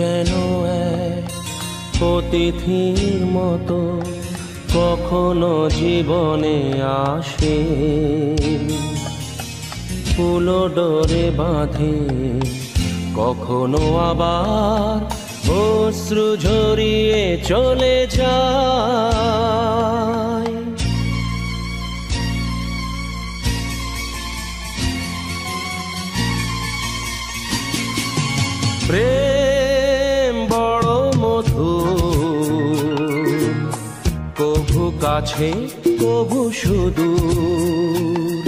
যেন এক অতিথির মতো কখনো জীবনে আসে, ফুলো ডোরে বাঁধে, কখনো আবার অশ্রু ঝরিয়ে চলে যায়। প্রেম বড় মধুর, কভু কাছে কভু সুদূর।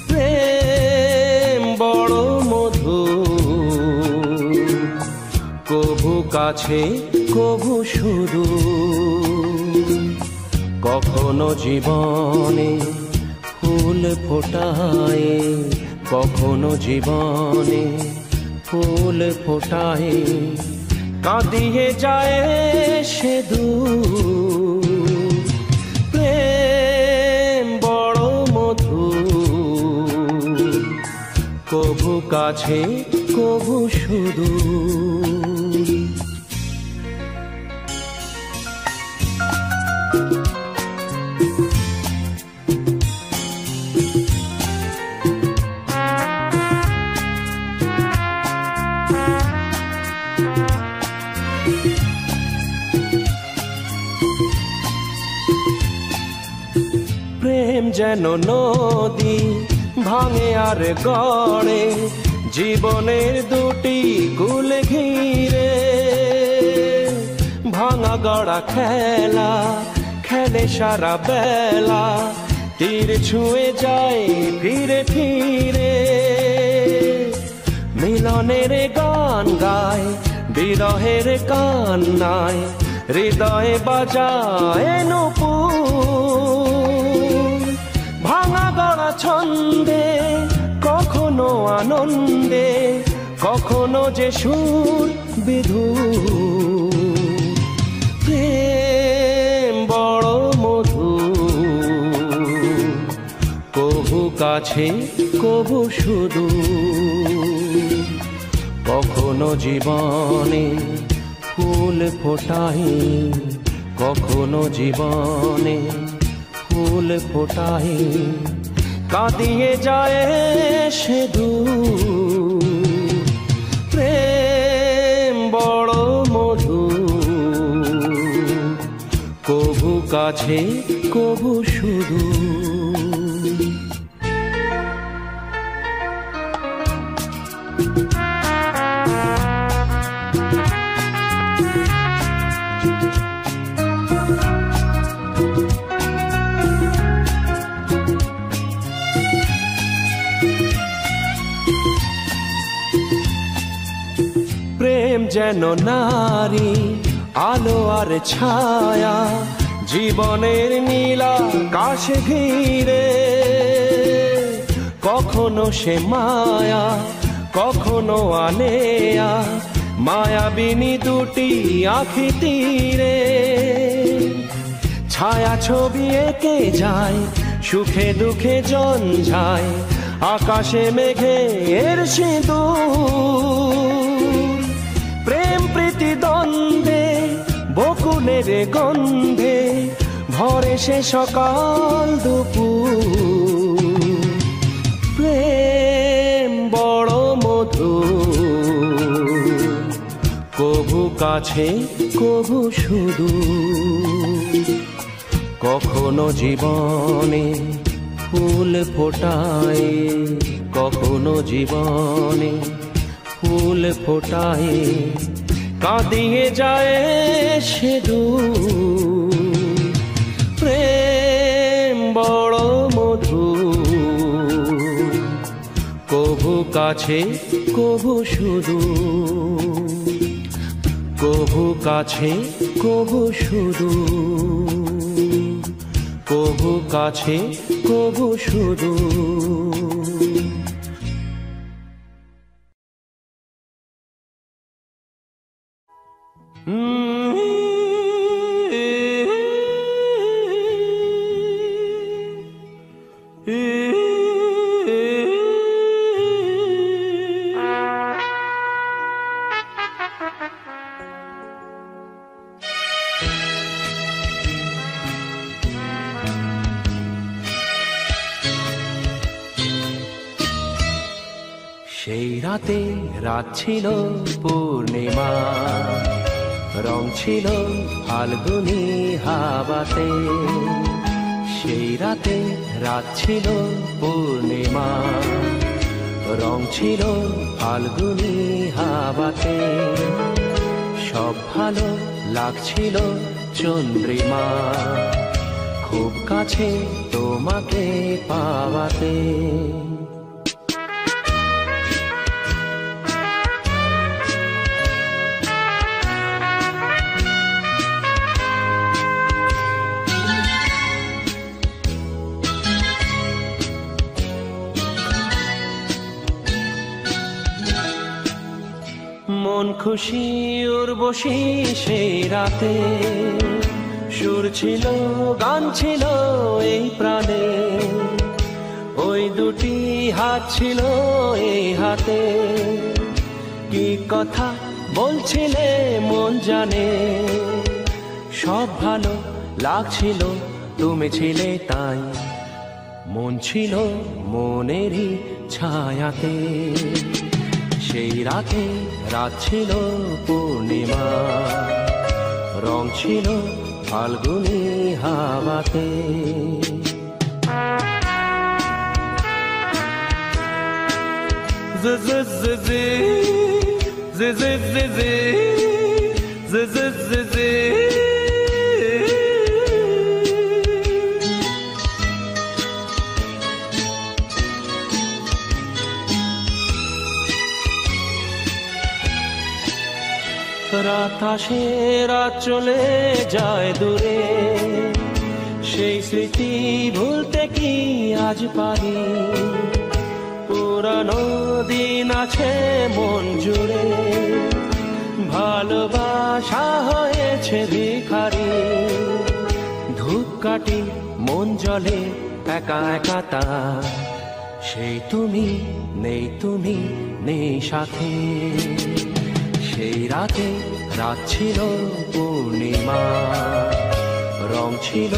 প্রেম বড় মধুর, কভু কাছে কভু সুদূর। কখনো জীবনে ফুল ফোটায়, কখনো জীবনে ফুল ফোটায়, কাঁদিয়ে যায় সে দূর। প্রেম বড় মধুর, কভু কাছে কভু সুদূর। প্রেম যেন নদী ভাঙে আর গড়ে, জীবনের দুটি কুল ঘিরে। ভাঙা গড়া খেলা খেলে সারা বেলা, তীর ছুঁয়ে যায় ফিরে ফিরে। মিলনের গান গায়, বিরহের কান্নায়, হৃদয়ে বাজায় নূপুর। ভাঙা গড়া ছন্দে, কখনো আনন্দে, কখনো যে সুর বিধুর। প্রেম বড় মধুর, কভু কাছে কভু সুদূর। কখনো জীবনে ফুল ফোটায়, কখনো জীবনে ফুল ফোটায়, কাঁদিয়ে যায় সে দূর। প্রেম বড় মধুর, কভু কাছে কভু সুদূর। প্রেম যেন নারী, আলো আর ছায়া, জীবনের নীলা আকাশে ঘিরে। কখনো সে মায়া, কখনো আলেয়া, মায়াবিনী দুটি আঁখি তীরে। ছায়া ছবি এঁকে যায়, সুখে দুঃখে জঞ্জায়, আকাশে মেঘের সিঁদুর। প্রেম প্রীতি দ্বন্দ্বে, বকুলের গন্ধে, ভরে সে সকাল দুপুর। প্রেম বড় মধুর, কভু কাছে কভু সুদূর। কখনো জীবনে ফুল ফোটায়, কখনো জীবনে ফুল ফোটায়, কাঁদিয়ে যায় সে দূর। প্রেম বড় মধুর, কভু কাছে কভু সুদূর। কভু কাছে কভু সুদূর, কভু কাছে কভু সুদূর। সেই রাতে রাত ছিল পূর্ণিমা, রং ছিল ফাল্গুনী হাওয়াতে। সেই রাতে রাত ছিল পূর্ণিমা, রং ছিল ফাল্গুনী হাওয়াতে। সব ভালো লাগছিল চন্দ্রিমা, খুব কাছে তোমাকে পাওয়াতে। মন খুশি উর্বশী সেই রাতে, সুর ছিল গান ছিল এই প্রাণে। ওই দুটি হাত ছিল এই হাতে, কি কথা বলছিলে মন জানে। সব ভালো লাগছিল তুমি ছিলে তাই, মন ছিল মনেরই ছায়াতে। সেই রাতে রাত ছিল পূর্ণিমা, রং ছিল ফাল্গুনী হাওয়াতে। রাত আসে রাত চলে যায় দূরে, সেই স্মৃতি ভুলতে কি আজ পারি। পুরানো দিন আছে মন জুড়ে, ভালোবাসা হয়েছে ভিখারি। ধূপকাঠি মন জ্বলে একা একা তার, সেই তুমি নেই, তুমি নেই সাথে। সেই রাতে রাত ছিল পূর্ণিমা, রং ছিল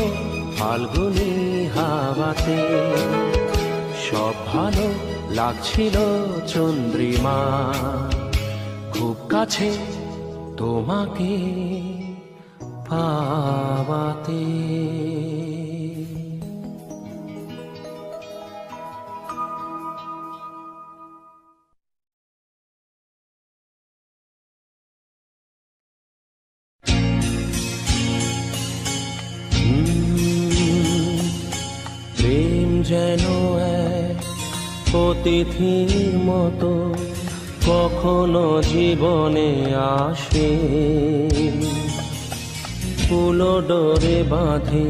ফাল্গুনী হাওয়াতে। সব ভালো লাগছিল চন্দ্রিমা, খুব কাছে তোমাকে পাওয়াতে। যেন এক অতিথির মতো কখনো জীবনে আসে, ফুলো ডোরে বাঁধে,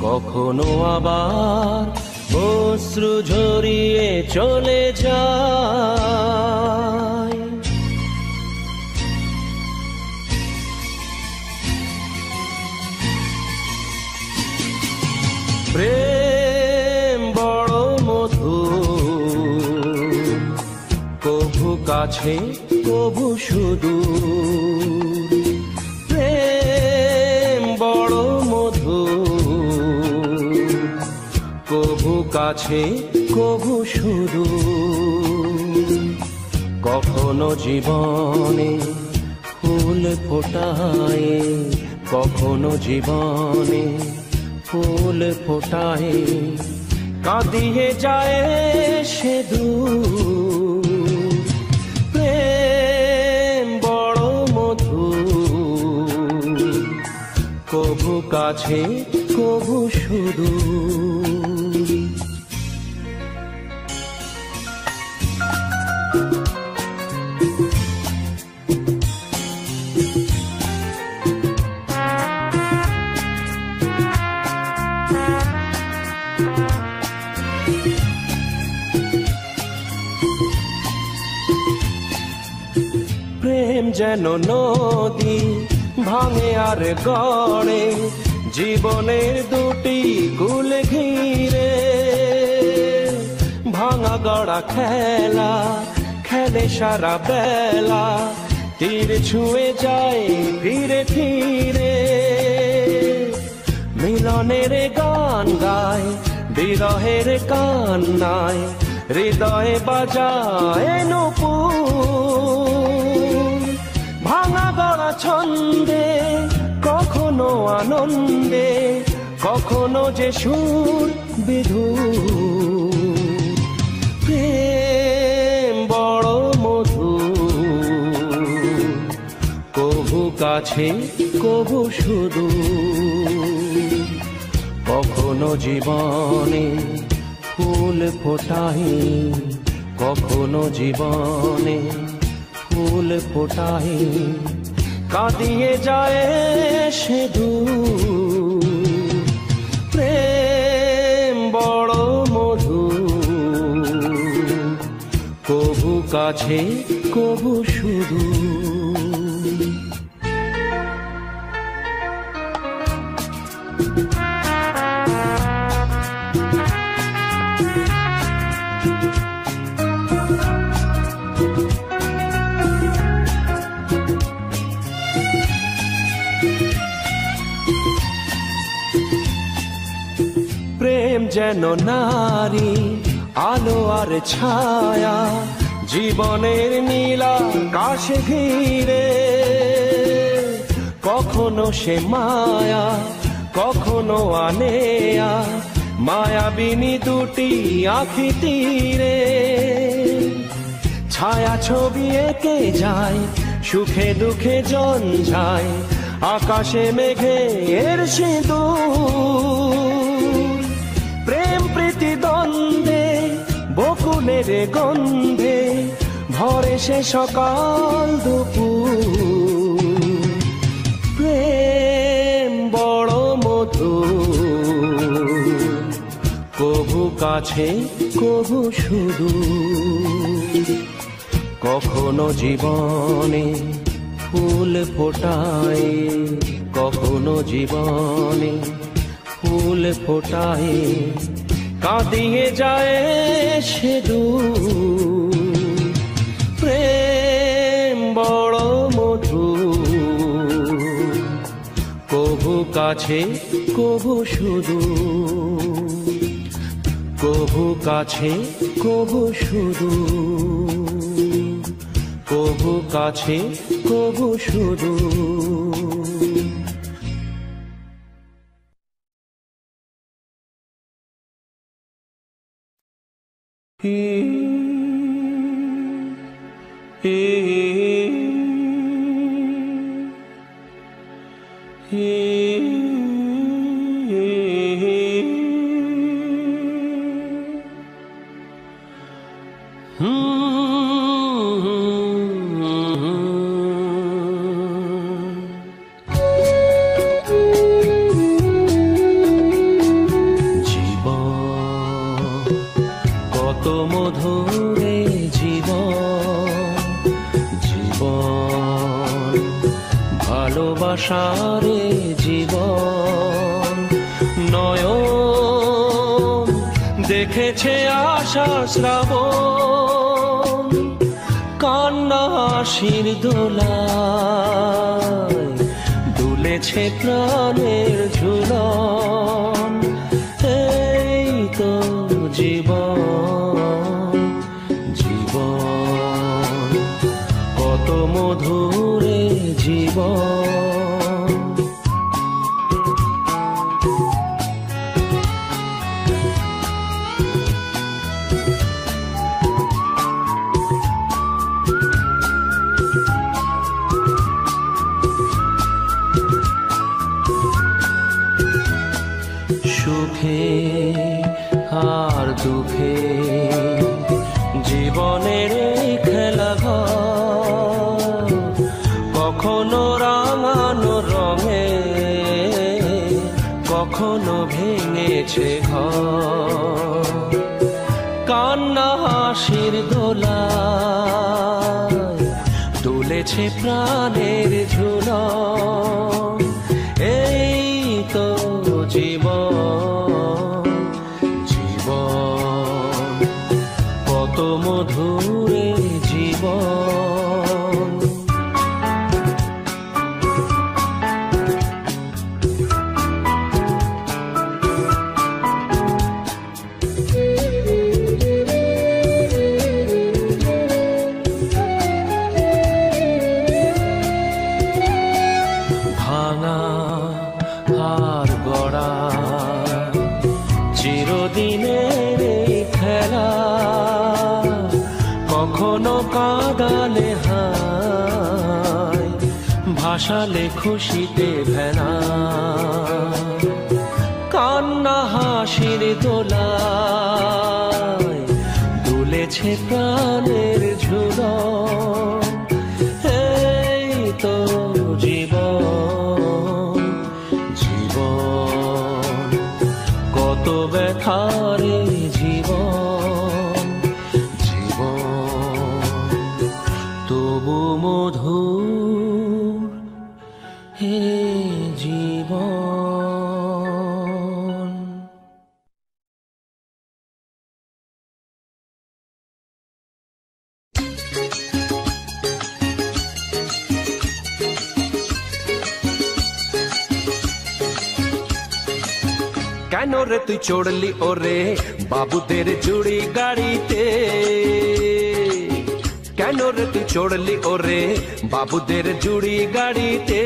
কখনো আবার অশ্রু ঝরিয়ে চলে যায়। কাছে কবু সুদূর, প্রেম বড় মধুর। কবু কাছে কবু সুদূর, কখনো জীবনে ফুল ফোটায়, কখনো জীবনে ফুল ফোটায়। কাঁদিয়ে যায় সে দূর, কবু কাছে কবু সুদূর। প্রেম যেন নদী ভাঙে আর গড়ে, জীবনের দুটি কুল ঘিরে। ভাঙা গড়া খেলা খেলে সারা বেলা, তীর ছুঁয়ে যায় ফিরে ফিরে। মিলনের গান গায় বিরহের কান্নায়, হৃদয়ে বাজায় নূপুর, ভাঙা গড়া ছন্দে, কখনো আনন্দে, কখনো যে সুর বিধুর। প্রেম বড় মধুর, কভু কাছে কভু সুদূর। কখনো জীবনে ফুল ফোটাই, কখনো জীবনে ফুল ফোটাই, কাঁদিয়ে যায় সে দূর। প্রেম বড় মধুর, কভু কাছে কভু সুদূর। প্রেম যেন নারী, আলো আর ছায়া, জীবনের নীলা কাশে ঘিরে। কখনো সে মায়া, কখনো আনেয়া, মায়াবিনী দুটি আঁখি তীরে। ছায়া ছবি এঁকে যায়, সুখে দুঃখে জন যায়, আকাশে মেঘের সিঁদুর। প্রেম প্রীতি দ্বন্দ্বে, বকুলের গন্ধে, ভরে সে সকাল দুপুর। প্রেম বড় মধুর, কভু কাছে কভু সুদূর। কখনো জীবনে ফুল ফোটায়, কখনো জীবনে ফুল ফোটায়, কাঁদিয়ে যায় সে দূর। প্রেম বড় মধুর, কভু কাছে কভু সুদূর। কভু কাছে কভু সুদূর, কভু কাছে কভু সুদূর। ভালোবাসারে জীবন, নয়ন দেখেছে আশার শ্রাবণ। কান্না হাসির দোলায় দুলেছে প্রাণের ঝুলন। এই তো জীবন, জীবন কত মধুরে জীবন। সুখে আর দুঃখে জীবনের খেলাঘর, কখনো রাঙানো রঙে, কখনো ভেঙেছে ঘর। কান্না হাসির দোলায় দুলেছে প্রাণের ঝুলন। এই তো জীবন, জীবন কত মধুরে জীবন। কখনো কাঁদালে হায়, ভাসালে খুশিতে ভেলা, কান্না হাসির দোলায় দুলেছে প্রাণের ঝুলন। এই তো জীবন, জীবন কত ব্যথারে জীবন, জীবন তবু মধুর হে জীবন। কেন রে তুই চড়লি ওরে বাবুদের জুড়ি গাড়িতে, কেন রে তুই চড়লি ওরে বাবুদের জুড়ি গাড়িতে,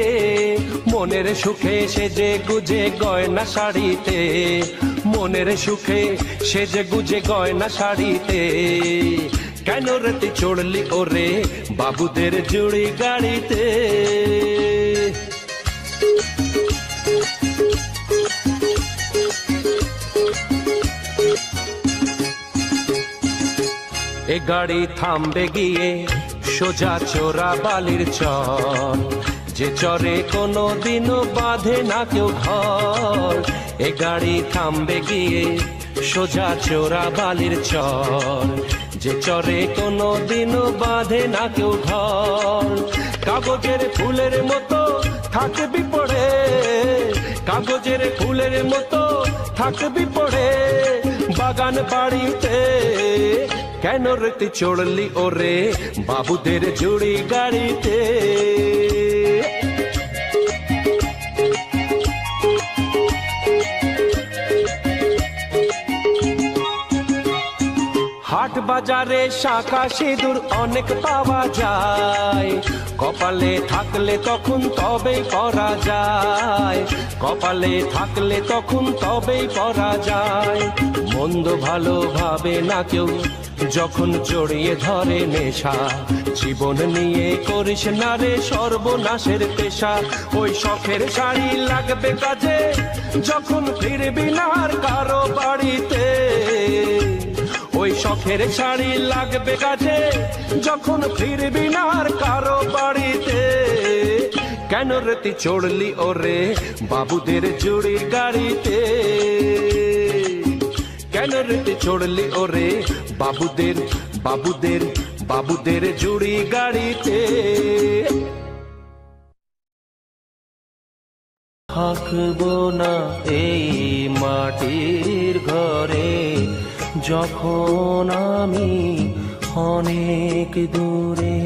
মনের সুখে সেজে গুজে গয়না শাড়িতে, মনের সুখে সেজে গুজে গয়না শাড়িতে। কেন রে তুই চড়লি ওরে বাবুদের জুড়ি গাড়িতে। এ গাড়ি থামবে গিয়ে সোজা চোরা বালির চর, যে চরে কোনো দিনও বাঁধে না কেউ ঘর। এ গাড়ি থামবে গিয়ে সোজা চোরা বালির চর, যে চরে কোনো দিনও বাঁধে না কেউ ঘর। কাগজের ফুলের মতো থাকবি পড়ে, কাগজের ফুলের মতো থাকবি পড়ে বাগান বাড়িতে। কেন রে তুই চড়লি ওরে বাবুদের জুড়ি গাড়িতে। হাট বাজারে শাঁখা সিঁদুর অনেক পাওয়া যায়, কপালে থাকলে তখন তবেই পরা যায়, কপালে থাকলে তখন তবেই পরা যায়। মন্দ ভালো ভাবে না কেউ যখন জড়িয়ে ধরে নেশা, জীবন নিয়ে করিস না রে সর্বনাশের পেশা। ওই শখের শাড়ি লাগবে কাজে যখন ফিরবি না আর কারো বাড়িতে, ওই শখের শাড়ি লাগবে কাজে যখন ফিরবি না আর কারো বাড়িতে। কেন রে তুই চড়লি ওরে বাবুদের জুড়ি গাড়িতে, কেন রে তুই চড়লি ওরে বাবুদের বাবুদের বাবুদের জুড়ি গাড়িতে। থাকবো না এই মাটির ঘরে যখন আমি অনেক দূরে।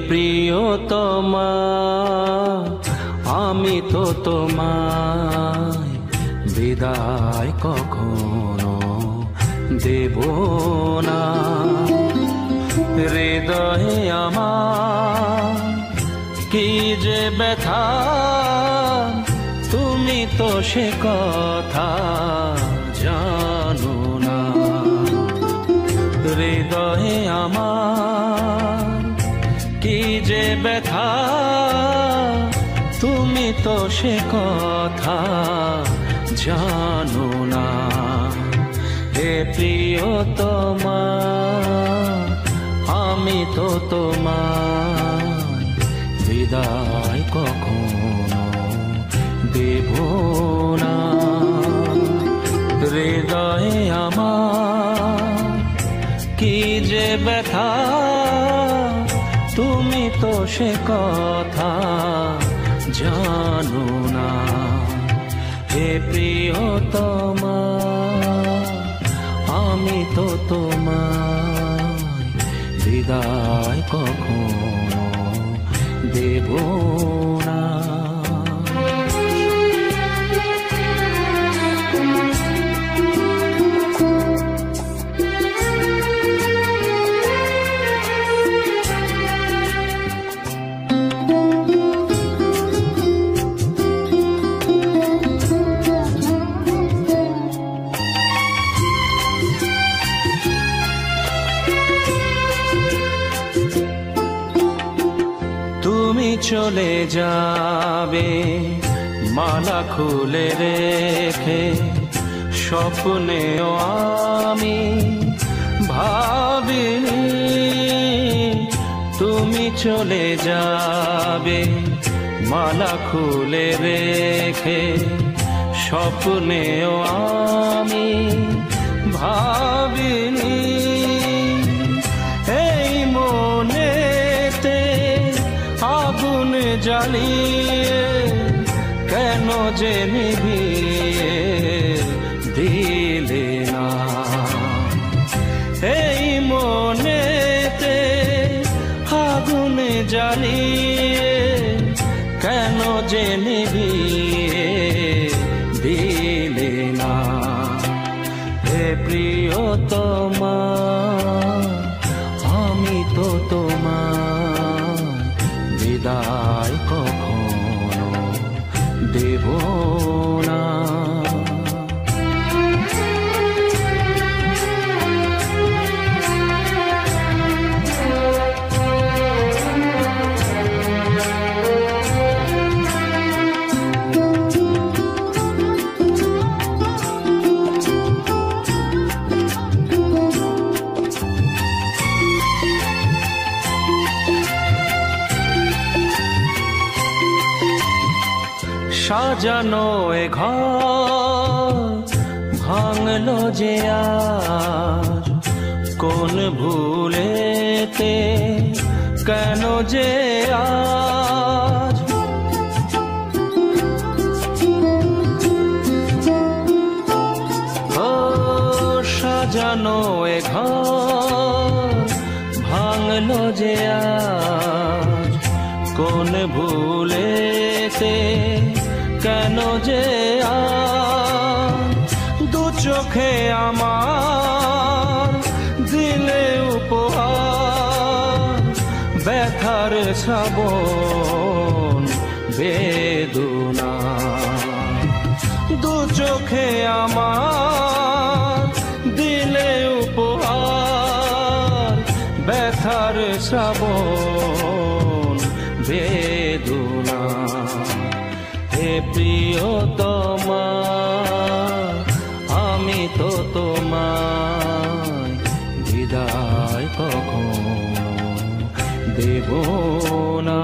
প্রিয়তমা আমি তো তোমায় বিদায় কখনো দেব না। হৃদয়ে আমার কি যে ব্যথা তুমি তো সে কথা জানো না। হৃদয়ে আমার কি যে ব্যথা তুমি তো সে কথা জানো না। হে প্রিয়তমা আমি তো তোমায় বিদায় কখনো দেব ব্যথা, তুমি তো সে কথা জানো না। হে প্রিয়তমা, আমি তো তোমায় বিদায় কখনো দেব না। চলে যাবে মালা খুলে রেখে, স্বপ্নেও আমি ভাবিনি তুমি চলে যাবে মালা খুলে রেখে, স্বপ্নেও আমি ভাবিনি এই মনেতে আগুন জ্বালিয়ে কেন যে নিভিয়ে দিলে না। এই মনেতে আগুন জ্বালিয়ে কেন যে নিভিয়ে দিলে না। হে প্রিয়তমা, আমি তো তোমার বিদায় কখনো দেব না। সাজানো এ ঘর ভাঙলো যে আজ, কোন ভুলেতে কেন যে আজ। ও সাজানো এ ঘর ভাঙলো যে আজ, কোন ভুলেতে কেন যে দু চোখে আমার দিলে উপহার, ব্যথার শ্রাবণ বেদনা। দু চোখে আমার দিলে উপহার, ব্যথার শ্রাবণ বেদনা। হে প্রিয়তমা, আমি তো তোমায় বিদায় কখনো দেব না।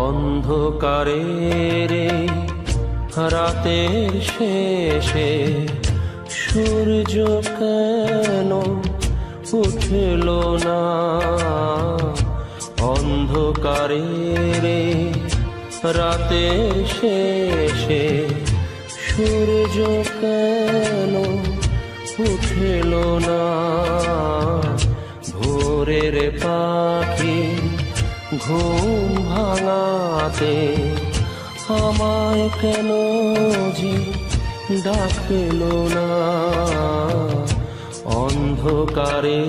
অন্ধকারের রাতের শেষে সূর্য কেন উঠল না। অন্ধকারের রাতের শেষে সূর্য কেন উঠল না। ভোরের পাখি ঘুম ভাঙাতে আমায় কেন যে ডাকল না। অন্ধকারে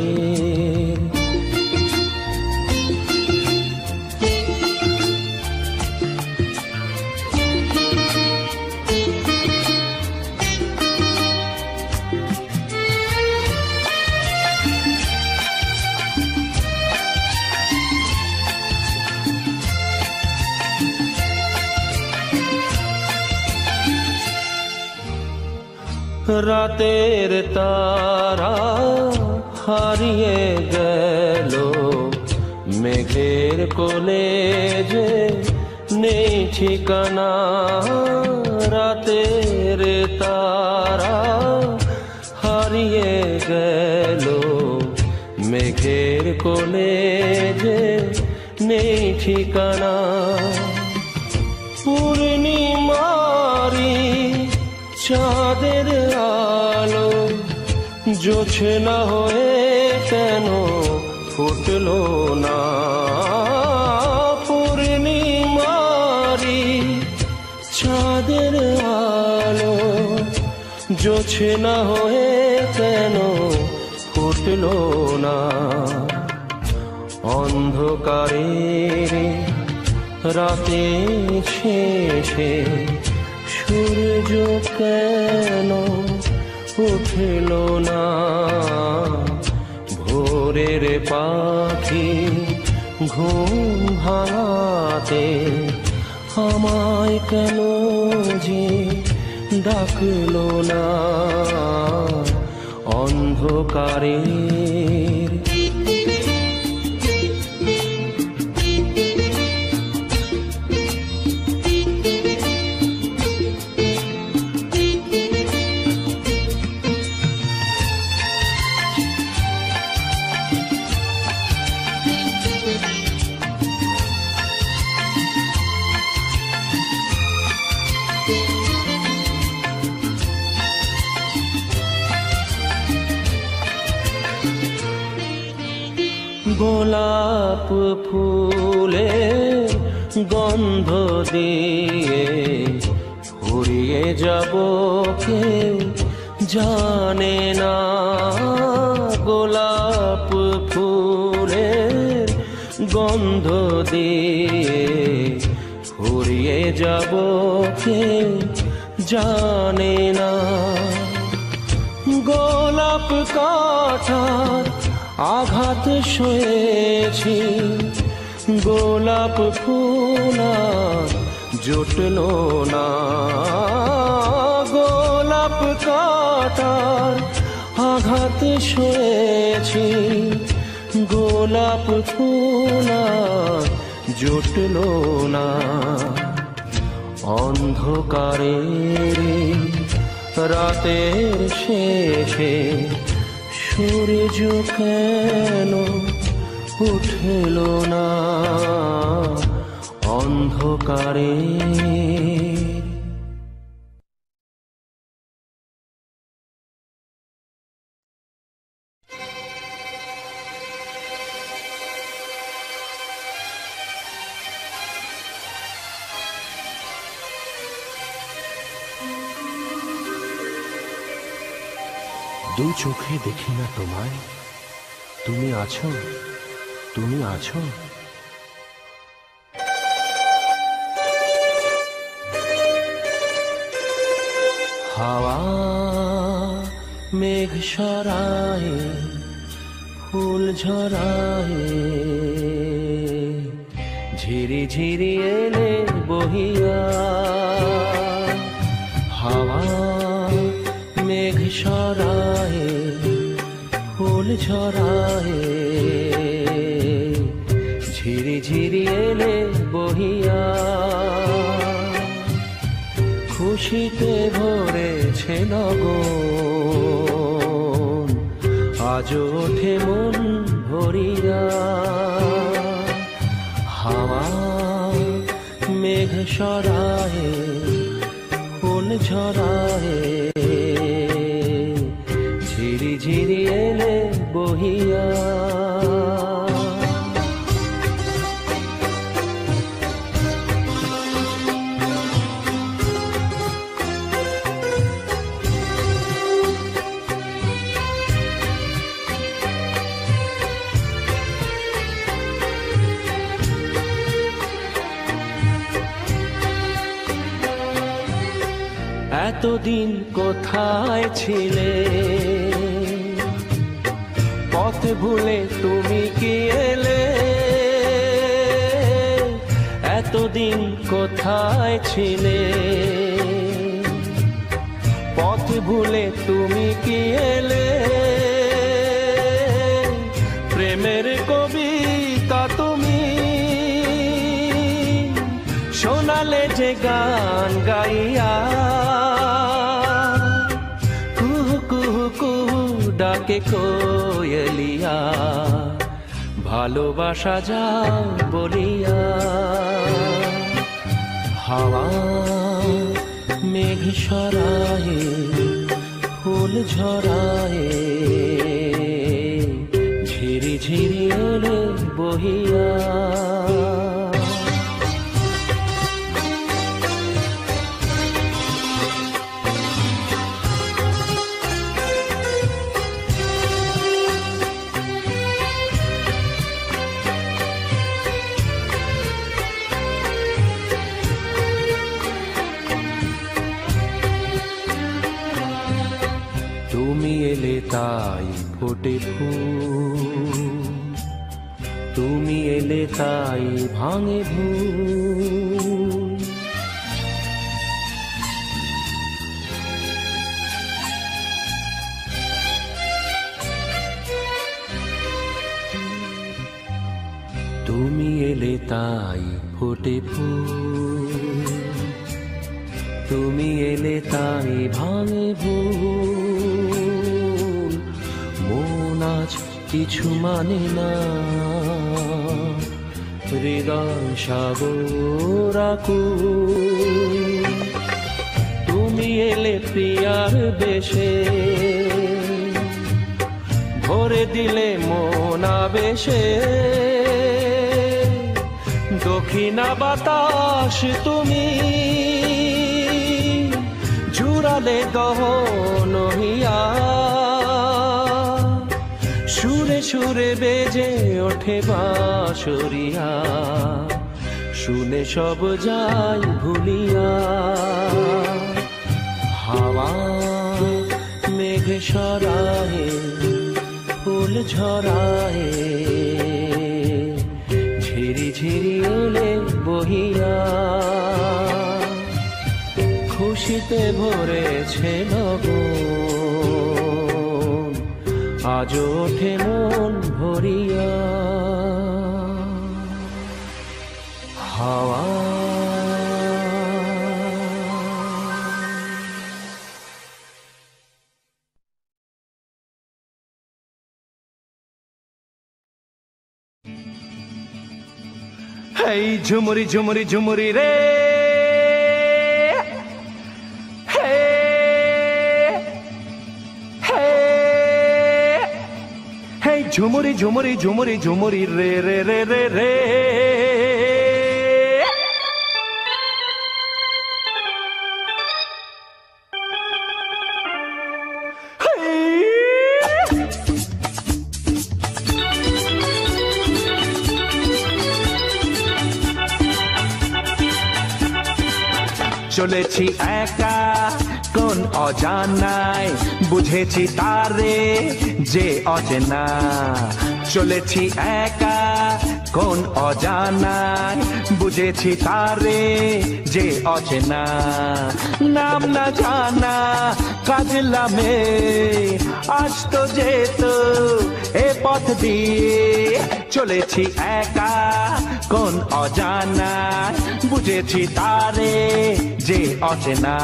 রাতের তারা হারিয়ে গেল মেঘের কোলে যে নেই ঠিকানা। রাতের তারা হারিয়ে গেল মেঘের কোলে যে নেই ঠিকানা। পূর্ণিমারি চাঁদের আলো জোছনা হয়ে কেন ফুটলো না? পূর্ণিমারি চাঁদের আলো জোছনা হয়ে কেন ফুটলো না? অন্ধকারের রাতে শেষে সূর্য কেন উঠল না? ভোরের পাখি ঘুম ভাঙাতে আমায় কেন যে ডাকলো না? অন্ধকারের গোলাপ ফুলে গন্ধ দিয়ে ফুরিয়ে যাব কেউ জানে না। গোলাপ ফুলে গন্ধ দিয়ে ফুরিয়ে যাব কেউ জানে না। গোলাপ কাঁটার আঘাত সয়েছি, গোলাপ ফুল জুটল না। গোলাপ কাঁটার আঘাত সয়েছি, গোলাপ ফুল জুটল না। অন্ধকারের রাতের শেষে সূর্য কেন উঠল না? অন্ধকারে দু চোখে দেখি না তোমায়, তুমি আছো, তুমি আছো। হাওয়া মেঘ সরায়, ফুল ঝরায়, ঝিরি ঝিরি এলে বহিয়া। হাওয়া মেঘ সরায়, ফুল ঝরায়, ঝিরি ঝিরি এলে বহিয়া। খুশিতে ভরেছে নগর, আজ ওঠে মন ভরিয়া। হাওয়া মেঘ সরায়, ফুল ঝরায়, ঝিরি ঝিরি এলে বহিয়া। এতদিন কোথায় ছিলে, পথ ভুলে তুমি কি এলে? এতদিন কোথায় ছিলে, পথ ভুলে তুমি কি এলে, প্রেমের কবিতা তুমি শোনালে যে গান গাইয়া, কুহু কুহু কুহু ডাকে কোয়েলিয়া, ভালোবাসা যাও বলিয়া। হাওয়া মেঘ সরায়ে ফুল ঝরায়ে, ঝিরি ঝিরি এলে বহিয়া। তুমি এলে তাই ফোটে ফুল, তুমি এলে তাই ভাঙে ভুল। তুমি এলে তাই ফোটে ফুল, তুমি এলে তাই ভাঙে ভুল। মন আজ কিছু মানে না, হৃদয় সাগর আকুল। তুমি এলে প্রিয়ার বেশে, ভরে দিলে মন আবেশে। দক্ষিণা বাতাস তুমি ঝুরালে গহন হইয়া, সুরে সুরে বেজে ওঠে বাঁশরিয়া, শুনে সব যাই ভুলিয়া। হাওয়া মেঘ সরায়ে ফুল ঝরায়ে, ঝিরি ঝিরি এলে বহিয়া। খুশিতে ভরেছে লগন, আজ ওঠে মন ভরিয়া। হাওয়া হেই ঝুমুরি ঝুমুরি ঝুমুরি রে, হে হে হেই ঝুমুরি ঝুমুরি ঝুমুরি ঝুমুরি রে রে রে রে রে। চলেছি একা কোন অজানায়, বুঝেছি তারে যে অচেনা। চলেছি একা কোন অজানায়, বুঝেছি তারে যে অচেনা। নাম না জানা কাজলামে আসতো যেত এ পথ দিয়ে। চলেছি একা কোন অজানায়, বুঝেছি তারে যে অচেনা।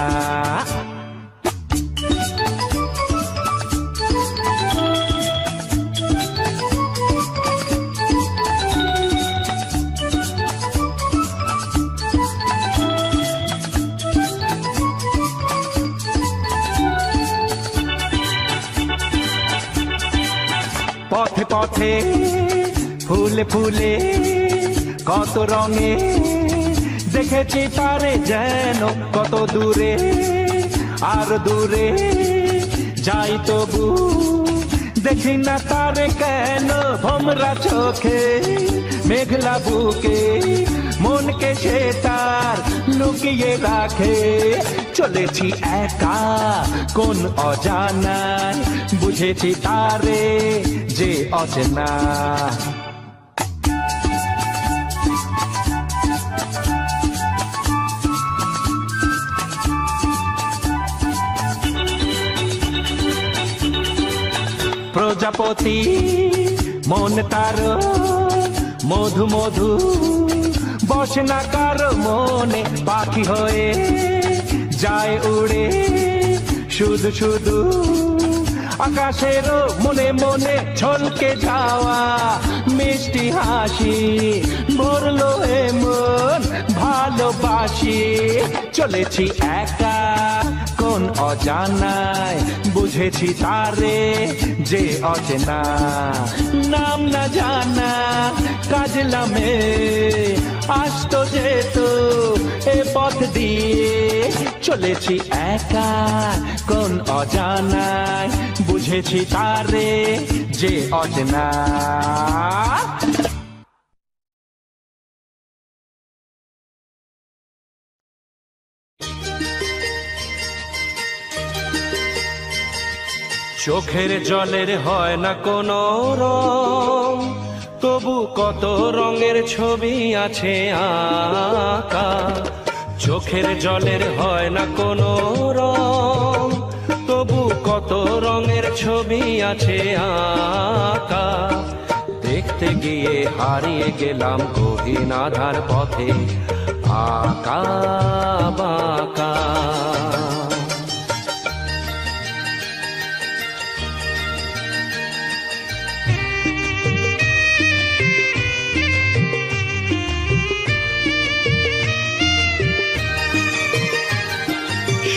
পথে পথে ফুলে ফুলে কত রঙে, দেখেছি তারে যেন কত দূরে। আর দূরে যাই তবু দেখি না তারে কেন, ভোমরা চোখে মেঘলা বুকে মনকে সে তার লুকিয়ে রাখে। চলেছি একা কোন অজানায়, বুঝেছি তারে যে অচেনা। প্রজাপতি মন তার মধু মধু, বসে না কারো মনে, পাখি হয়ে যায় উড়ে শুধু শুধু। আকাশেরও মনে মনে ছলকে যাওয়া মিষ্টি হাসি, ভরলো এমন ভালোবাসি। চলেছি একা কোন অজানায়, বুঝেছি তারে যে অচেনা, নাম না জানা কাজলামে আসতো যেত এ পথ দিয়ে। চলেছি একা কোন অজানায়, বুঝেছি তারে যে অচেনা। চোখের জলের হয় না কোনো রং, তবু কত রঙের ছবি আছে আঁকা। চোখের জলের হয় না কোনো রং, তবু কত রঙের ছবি আছে আঁকা। দেখতে গিয়ে হারিয়ে গেলাম গহীন আধার পথে, আঁকা বাঁকা।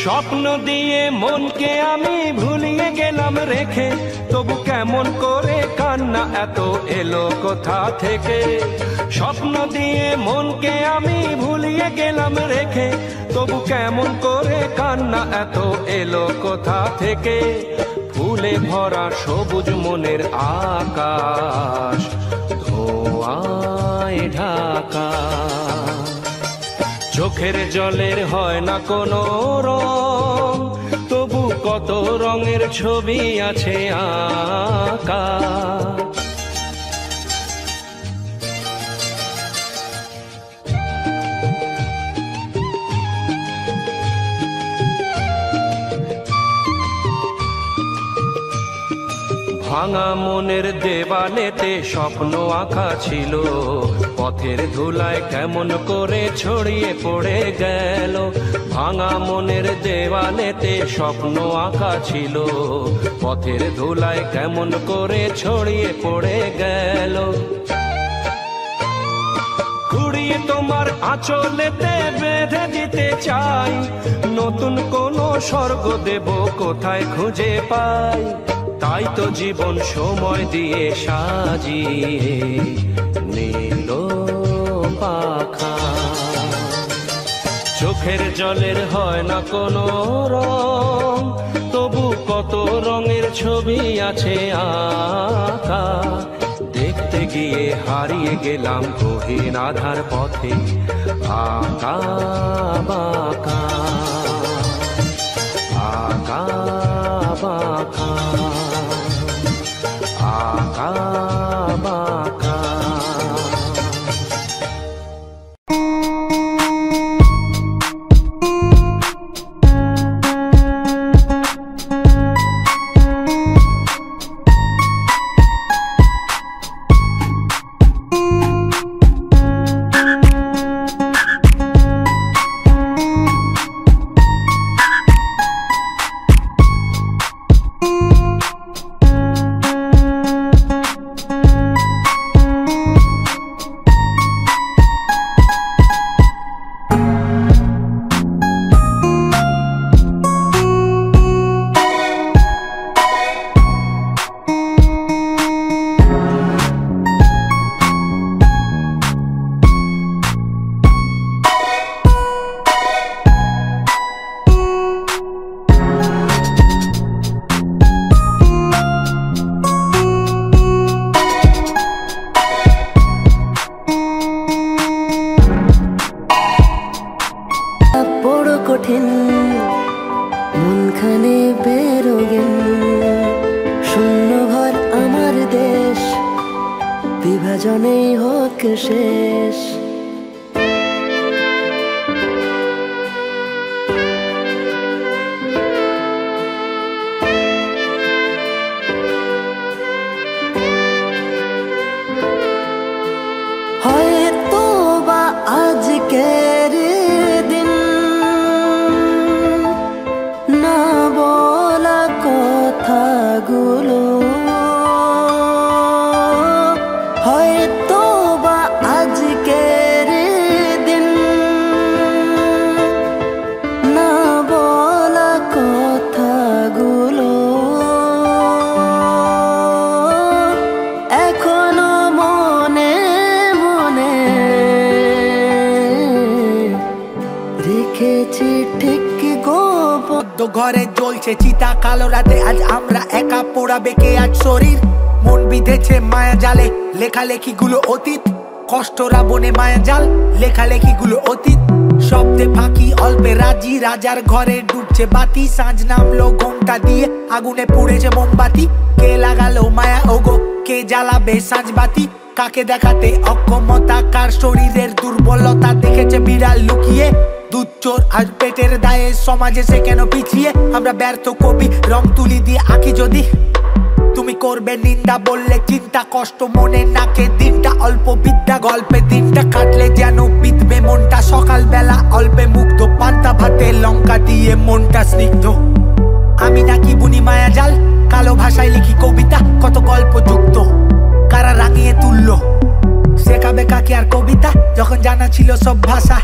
স্বপ্ন দিয়ে মনকে আমি ভুলিয়ে গেলাম রেখে, তবু কেমন করে কান্না এত এলো কোথা থেকে। স্বপ্ন দিয়ে মনকে আমি ভুলিয়ে গেলাম রেখে, তবু কেমন করে কান্না এত এলো কোথা থেকে। ফুলে ভরা সবুজ মনের আকাশ ধোঁয়ায় ঢাকা। চোখের জলের হয় না কোনো রং, তবু কত রঙের ছবি আছে আঁকা। ভাঙা মনের দেওয়ালেতে স্বপ্ন আঁকা ছিল, পথের ধুলায় কেমন করে ছড়িয়ে পড়ে গেল। ভাঙা মনের দেওয়ালেতে স্বপ্ন আঁকা ছিল, পথের ধুলায় কেমন করে ছড়িয়ে পড়ে গেল। কুড়িয়ে তোমার আঁচলেতে বেঁধে দিতে চাই, নতুন কোনো স্বর্গ দেব কোথায় খুঁজে পাই। তাই তো জীবন সময় দিয়ে সাজিয়ে নিল পাখা। চোখের জলের হয় না কোনো রং, তবু কত রঙের ছবি আছে আঁকা। দেখতে গিয়ে হারিয়ে গেলাম গহীন আধার পথে, আঁকা বাঁকা আঁকা বাঁকা আঁকা বাঁকা। কঠিন মনখানে বেরোগেন, শূন্য ঘর আমার দেশ, বিভাজনেই হোক শেষ। ঘরে জ্বলছে চিতা, কালো রাতে আজ আমরা একা, পোড়াবে কে আজ শরীর? মন বিঁধেছে মায়া জালে, লেখালেখি গুলো অতীত, কষ্টরা বনে মায়া জাল, লেখালেখি গুলো অতীত। শব্দে ফাঁকি অল্পে রাজি, রাজার ঘরে ডুবছে বাতি, সাঁঝ নামলো ঘোমটা দিয়ে, আগুনে পুড়েছে মোমবাতি। কে লাগালো মায়া ওগো, কে জ্বালাবে সাঁঝ বাতি? কাকে দেখাতে অক্ষমতা, কার শরীরের দুর্বলতা দেখেছে বিড়াল লুকিয়ে? দুধ চোর আজ পেটের দায়ে, সমাজে সে কেন পিছিয়ে? আমরা ব্যর্থ কবি, রং তুলি দিয়ে আঁকি যদি। তুমি করবে নিন্দা বললে চিন্তা, কষ্ট মনে নাকে দিনটা, অল্প বিদ্যা গল্পে দিনটা কাটলে যেন বিধবে মনটা। সকাল বেলা অল্পে মুগ্ধ, পান্তা ভাতে লঙ্কা দিয়ে মনটা স্নিগ্ধ। আমি নাকি বুনি মায়া জাল, কালো ভাষায় লিখি কবিতা, কত গল্প যুক্ত, কারা রাঙিয়ে তুললো শেখাবে কাকে আর কবিতা, যখন জানা ছিল সব ভাষা।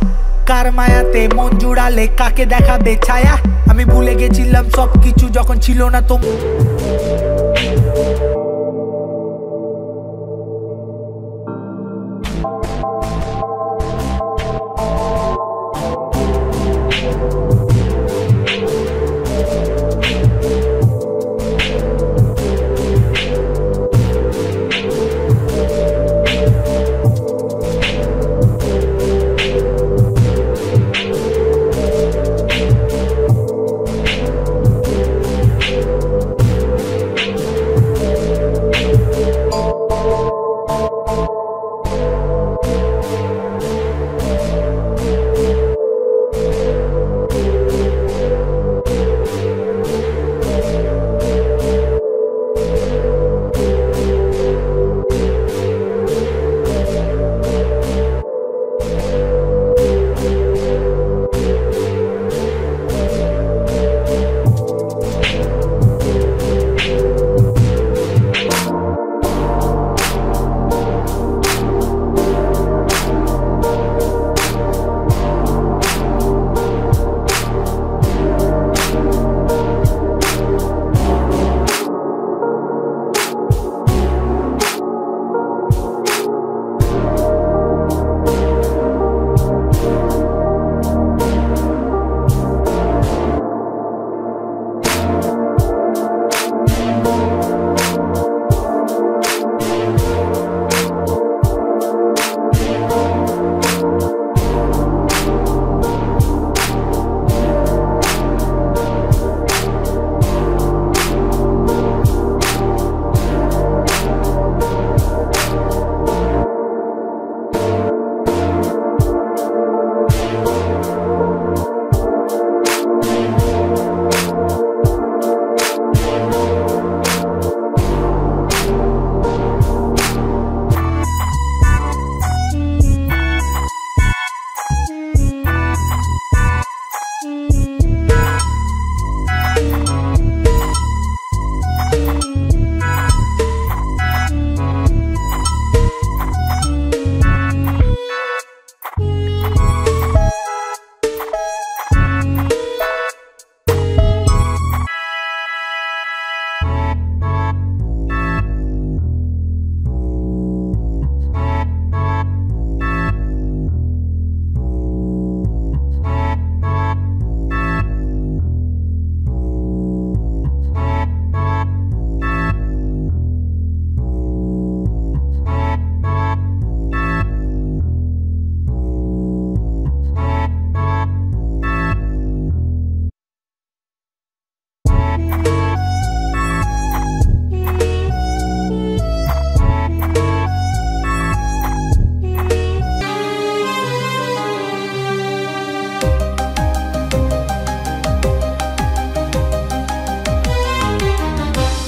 কার মায়াতে মন জুড়ালে কাকে দেখাবে ছায়া? আমি ভুলে গেছিলাম সবকিছু যখন ছিল না তো।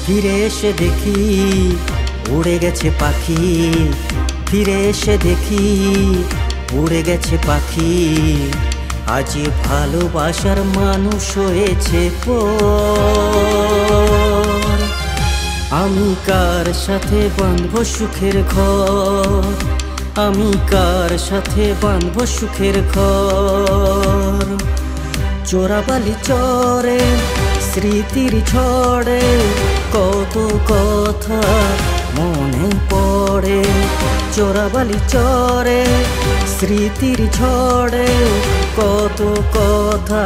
ফিরে এসে দেখি উড়ে গেছে পাখি, ফিরে এসে দেখি উড়ে গেছে পাখি। আজ ভালোবাসার মানুষ হয়েছে পর। আমি কার সাথে বাঁধবো সুখের ঘর, আমি কার সাথে বাঁধবো সুখের ঘর। চোরাবালি চরে স্মৃতির ছড়ে কত কথা মনে পড়ে। চোরাবালি চরে স্মৃতির ছড়ে কত কথা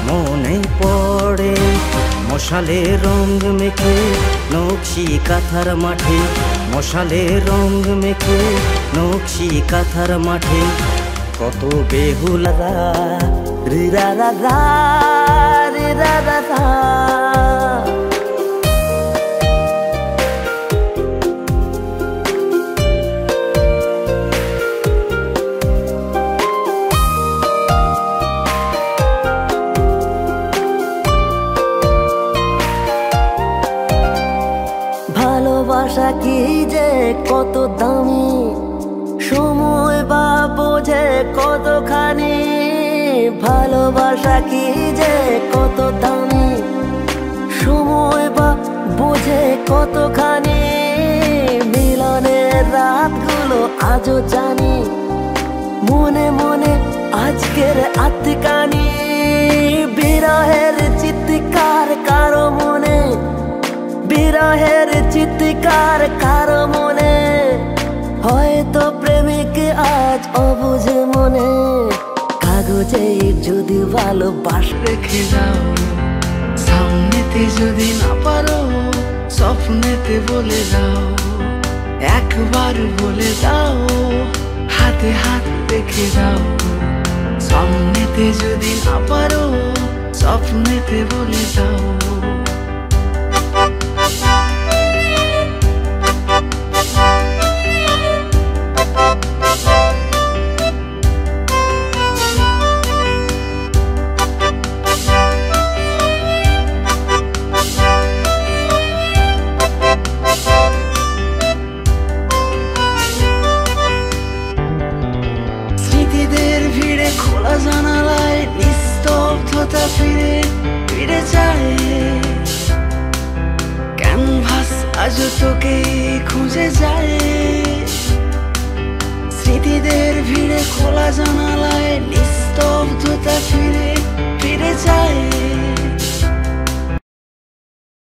মনে পড়ে মশালে রং মেখে নকশি কাঁথার মাঠে, মশালে রং মেখে নকশি কাঁথার মাঠে কত বেহুলারা রিরা রা রিরা রা। ভালোবাসা কি যে কত দামি, সময় বা বোঝে কতখানি। ভালোবাসা কি যে কত দামি, সময় বা বোঝে কতখানি। মিলনের রাতগুলো আজও জানি, মনে মনে আজকের আত্মকানি। বিরহের চিৎকার কারো মনে, বিরহের চিৎকার কারো মনে। হয়তো প্রেমিক আজ অবুঝে মনে, কাগজে যদি ভালোবাসা রেখে যাও। সামনেতে যদি না পারো স্বপ্নেতে বলে দাও, একবার বলে দাও, হাতে হাত রেখে দাও। সামনেতে যদি না পারো স্বপ্নেতে বলে দাও। স্মৃতিদের ভিড়ে খোলা জানালায় নিস্তব্ধতা ফিরে ফিরে যায়। ক্যানভাস আজ তোকে খুঁজে যায়। স্মৃতিদের ভিড়ে খোলা জানালায় নিস্তব্ধতা ফিরে ফিরে যায়।